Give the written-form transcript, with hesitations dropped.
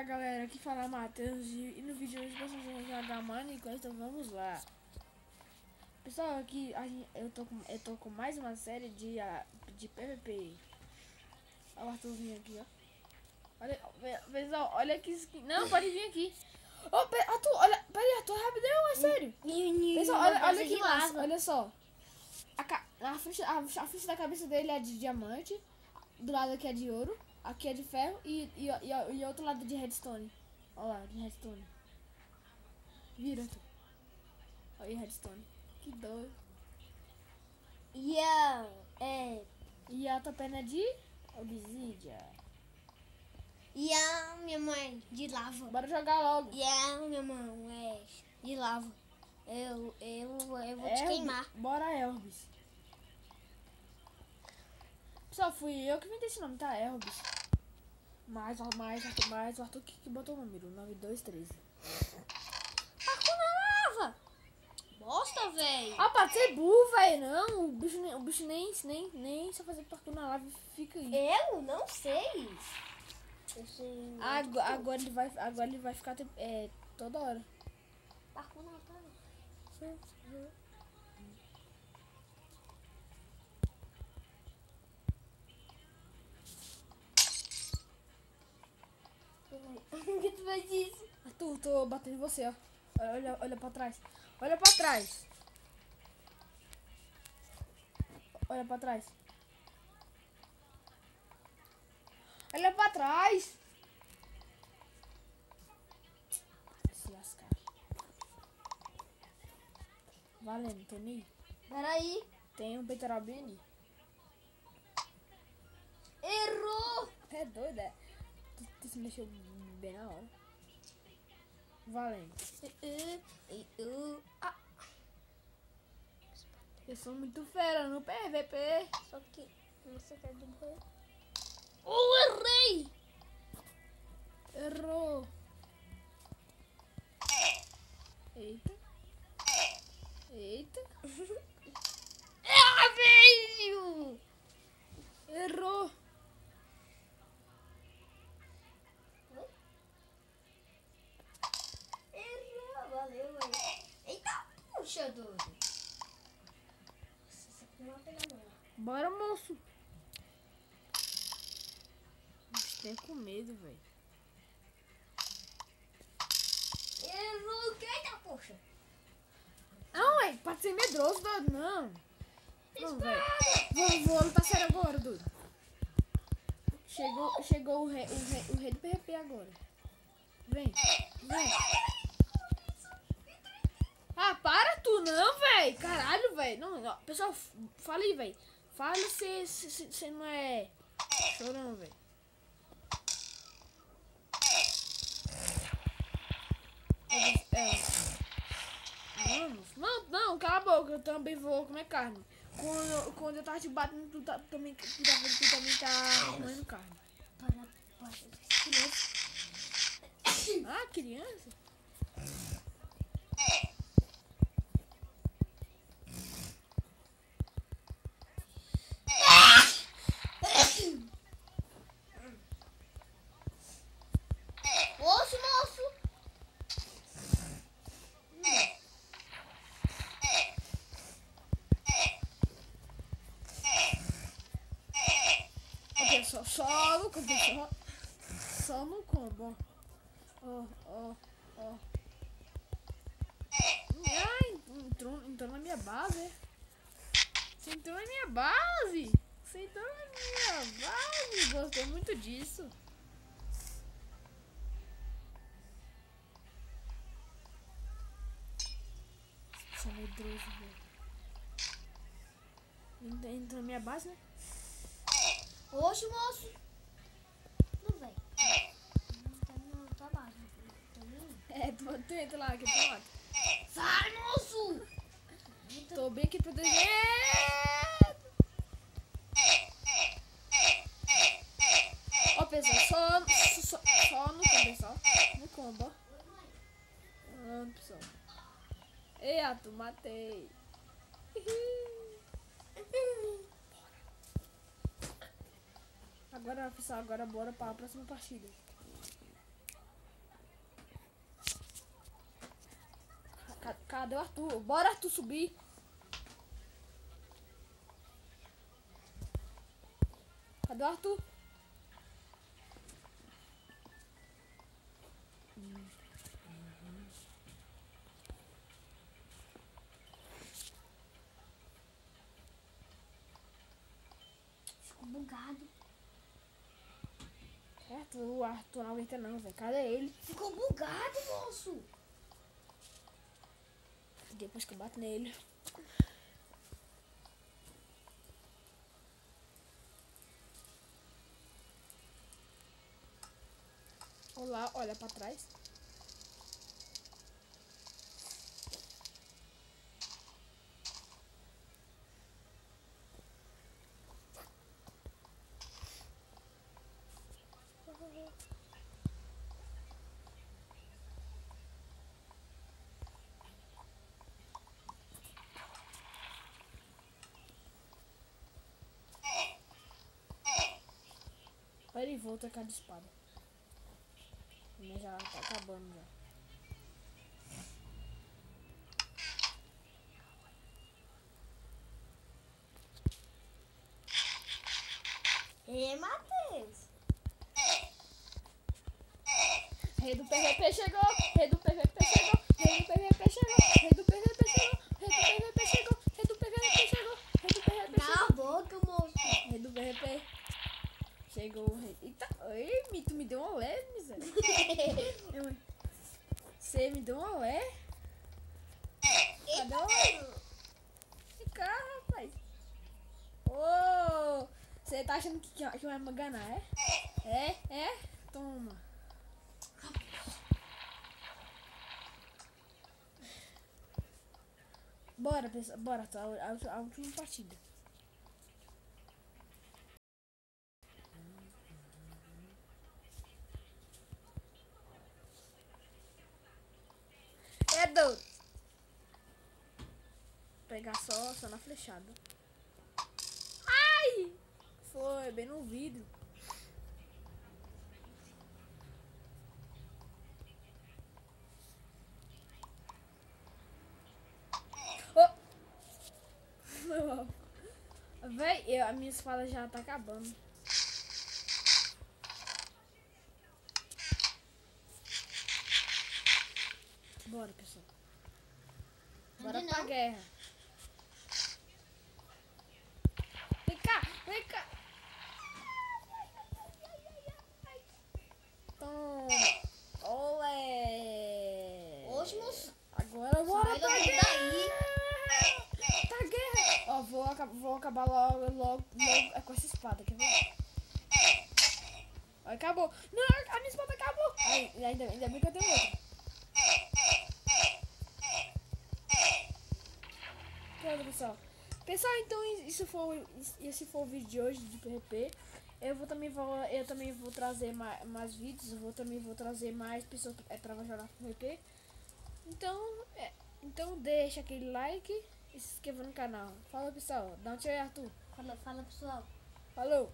Fala galera, aqui fala Matheus e no vídeo de hoje nós vamos jogar Minecraft, então vamos lá. Pessoal, aqui eu tô com mais uma série de PVP. Olha o Arthurzinho aqui, ó. Olha, pessoal, olha que skin. Não, pode vir aqui. Ô, Arthur, olha, peraí, Arthur, rapidão, é sério. Pessoal, olha que massa, olha só. A frente da cabeça dele é de diamante, do lado aqui é de ouro. Aqui é de ferro e outro lado de redstone. Olha lá, de redstone. Vira, tu. Olha aí, redstone. Que doido. E a tua perna é de obsidian. E a minha mãe de lava. Bora jogar logo. E a minha mão é de lava. Eu vou te queimar. Bora, Elvis. Pessoal, fui eu que inventei esse nome, tá? Elvis. Mais o Arthur que botou o número 9213. Parkour na lava! Bosta, velho! Ah, para ser burro, velho. Não, o bicho nem só fazer parkour na lava e fica aí. Eu não sei. Eu sei. Agora ele vai ficar toda hora. Parkour na lava. Por que tu faz isso? Arthur, tô batendo em você, ó. Olha pra trás. Olha pra trás. Olha pra trás. Olha pra trás. Se lascar. Valendo, tem nem. Peraí. Tem um peitoral bem ali. Errou! É doido, é? Tu se mexeu bem na hora. Valendo. Eu sou muito fera no PVP. Só que você quer do banho. Oh, errei! Errou. Eita. Eita. Ah, velho! Errou. Errou, valeu, velho. Eita, puxa, doido. Nossa, essa aqui não vai pegar não. Bora, moço. Tem com medo, velho. Errou, eita, poxa. Não, velho. Pode ser medroso, doido. Não. Não, velho. Vou lutar sério agora, doido. Chegou o rei do PVP agora. Vem. Ah, para tu não, velho. Caralho, velho. Não. Pessoal, fala aí, velho. Fala se não é chorão, velho. Não, cala a boca. Eu também vou comer carne. Quando eu tava te batendo, tu também tá comendo carne. Para, criança. Ah, criança? Moço. Ok, só no combo, só no combo, ó. Ai, entrou na minha base. Você entrou na minha base. Gostei muito disso. Você é medroso, velho. Entrou na minha base, né? Oxe, moço. Não, velho. Não tá baixo. Tu entra lá, aqui do lado. Sai, moço. Tô bem aqui protegendo. Ó, pessoal, só no combo, pessoal. No combo, ó. Pessoal. Ei, Arthur, matei. Agora, pessoal, bora para a próxima partida. Cadê o Arthur? Bora, Arthur, subir. Cadê o Arthur? Ficou bugado. O Arthur não aguenta não, velho. Cadê ele? Ficou bugado, moço. Depois que eu bato nele. Olá, olha pra trás. Peraí, vou trocar de espada. A minha já tá acabando já. E Matheus? Rei do PVP chegou! Rei do PVP chegou! Rei do PVP chegou! Rei do PVP chegou! Rei do PVP chegou! Rei do PVP chegou! Rei do PVP Cala chegou! a boca, moço. Rei do PVP chegou o rei. Eita, ei, tu me deu um olé, miséria. Você me deu um olé? Cadê o... Vem cá, rapaz. Ô, você tá achando que vai me enganar, é? É? Toma. Bora, pessoal. Bora, a última partida. É doido. Pegar só na flechada. Ai! Foi, bem no vidro. Véi, a minha espada já tá acabando. Bora, pessoal. Bora pra guerra. Vem cá, vem cá. Toma. Olé. Hoje, moço. Agora bora pra daí. guerra. Tá guerra. Ó, vou acabar logo com essa espada, quer ver? Acabou. Não, a minha espada acabou. Ainda bem que eu tenho outra. Pronto, pessoal. Pessoal, então esse foi o vídeo de hoje de PVP. Eu também vou trazer mais vídeos. Eu vou trazer mais pessoas pra jogar PVP. Então deixa aquele like e se inscreva no canal. Fala, pessoal. Dá um tchau aí, Arthur. Fala, pessoal. Falou.